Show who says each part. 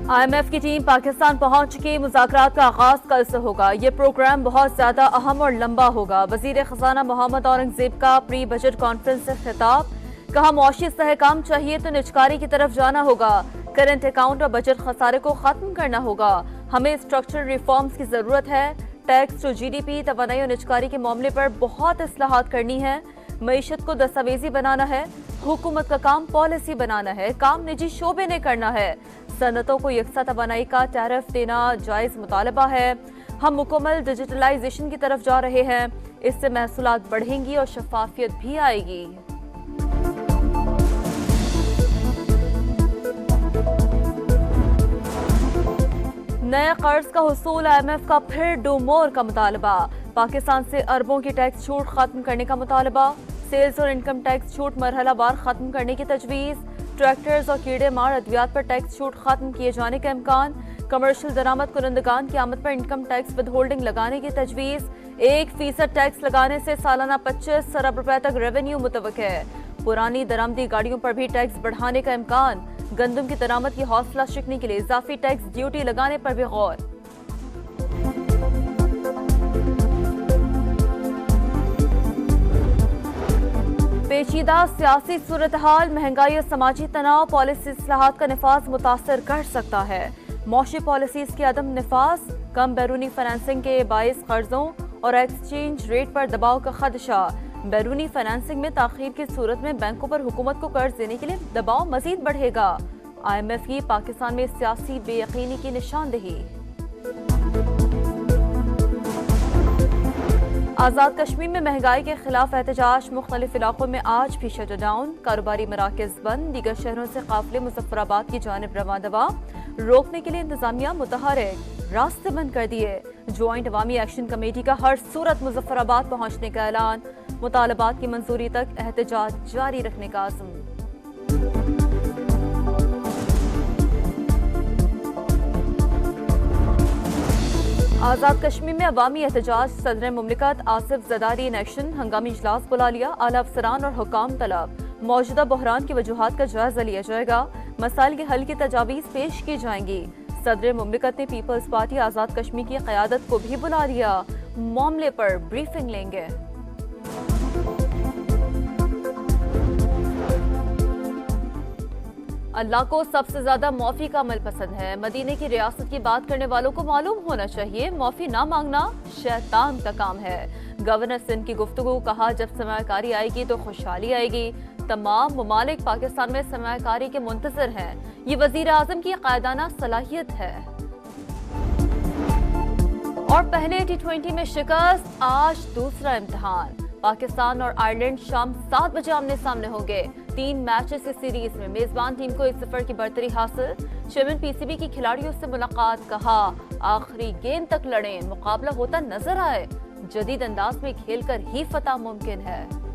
Speaker 1: IMF की team Pakistan पहुंच चुकी। मुज़ाकरात का आगाज कल से होगा। ये प्रोग्राम बहुत ज्यादा अहम और लंबा होगा। वजीर खजाना मोहम्मद औरंगजेब का प्री बजट कॉन्फ्रेंस से खिताब। कहा मौशी इस्तेहकाम चाहिए तो निजकारी की तरफ जाना होगा। करंट अकाउंट और बजट खसारे को खत्म करना होगा। हमें स्ट्रक्चरल रिफॉर्म्स की जरूरत है। टैक्स टू GDP, तवानाई और निजकारी के मामले पर बहुत इस्लाहात करनी है। मईशत को दस्तावेजी बनाना है। हुकूमत का काम पॉलिसी बनाना है। काम निजी शोबे ने करना है। सनतों को यकसा तवानाई का टैरिफ देना जायज मुतालबा है। हम मुकम्मल डिजिटलाइजेशन की तरफ जा रहे हैं। इससे महसूलात बढ़ेंगी और शफाफियत भी आएगी। नए कर्ज का हुसूल, IMF का फिर डू मोर का मुतालबा। पाकिस्तान से अरबों की टैक्स छूट खत्म करने का मुतालबा। सेल्स और इनकम टैक्स छूट मरहला वार खत्म करने की तजवीज़। ट्रैक्टर्स और कीड़े मार अद्वियात पर टैक्स छूट खत्म किए जाने का इम्कान। कमर्शियल दरामद कुनंदगान की आमद पर इनकम टैक्स विद होल्डिंग लगाने की तजवीज़। 1% टैक्स लगाने से सालाना 25 अरब रुपए तक रेवेन्यू मुतवक्किल है। पुरानी दरामदी गाड़ियों पर भी टैक्स बढ़ाने का इम्कान। गंदम की दरामद की हौसला शिकने के लिए इजाफी टैक्स ड्यूटी लगाने पर भी गौर। पेचीदा सियासी सूरत हाल, महंगाई और समाजी तनाव पॉलिसी इस्लाहात का निफाज मुतासर कर सकता है। मौशी पॉलिसीज की अदम निफाज, कम बैरूनी फाइनेंसिंग के बाइस कर्जों और एक्सचेंज रेट पर दबाव का खदशा। बैरूनी फाइनेंसिंग में ताखीर की सूरत में बैंकों पर हुकूमत को कर्ज देने के लिए दबाव मजीद बढ़ेगा। IMF की पाकिस्तान में सियासी बेयकीनी की निशानदेही। आज़ाद कश्मीर में महंगाई के खिलाफ एहतजाज, मुख्तलिफ इलाकों में आज भी शट डाउन। कारोबारी मराकज बंद, दीगर शहरों से काफिले मुजफ्फराबाद की जानिब रवां दवा। रोकने के लिए इंतजामिया मुतहरिक, रास्ते बंद कर दिए। ज्वाइंट अवामी एक्शन कमेटी का हर सूरत मुजफ्फराबाद पहुंचने का ऐलान। मुतालबात की मंजूरी तक एहतजाज जारी रखने का आज़म। आज़ाद कश्मीर में अवामी एहतजाज, सदर मुमलिकत आसिफ ज़रदारी इन एक्शन। हंगामी इजलास बुला लिया, आला अफसरान और हुकाम तलब। मौजूदा बहरान की वजूहात का जायजा लिया जाएगा। मसाइल के हल की तजावीज़ पेश की जाएंगी। सदर मुमलिकत ने पीपल्स पार्टी आज़ाद कश्मीर की क़यादत को भी बुला लिया। मामले पर ब्रीफिंग लेंगे। अल्लाह को सबसे ज्यादा मौफी का अमल पसंद है। मदीने की रियासत की बात करने वालों को मालूम होना चाहिए, मौफी ना मांगना शैतान का काम है। गवर्नर सिंध की गुफ्तगू, कहा जब सरमायाकारी आएगी तो खुशहाली आएगी। तमाम ममालिक पाकिस्तान में सरमायाकारी के मुंतजर हैं। ये वजीर आजम की कायदाना सलाहियत है। और पहले T20 में शिकस्त, आज दूसरा इम्तिहान। पाकिस्तान और आयरलैंड शाम 7 बजे आमने सामने होंगे। 3 मैचेस की सीरीज में मेजबान टीम को 1-0 की बढ़तरी हासिल। चेयरमैन PCB की खिलाड़ियों से मुलाकात, कहा आखिरी गेंद तक लड़ें, मुकाबला होता नजर आए। जदीद अंदाज में खेलकर ही फतह मुमकिन है।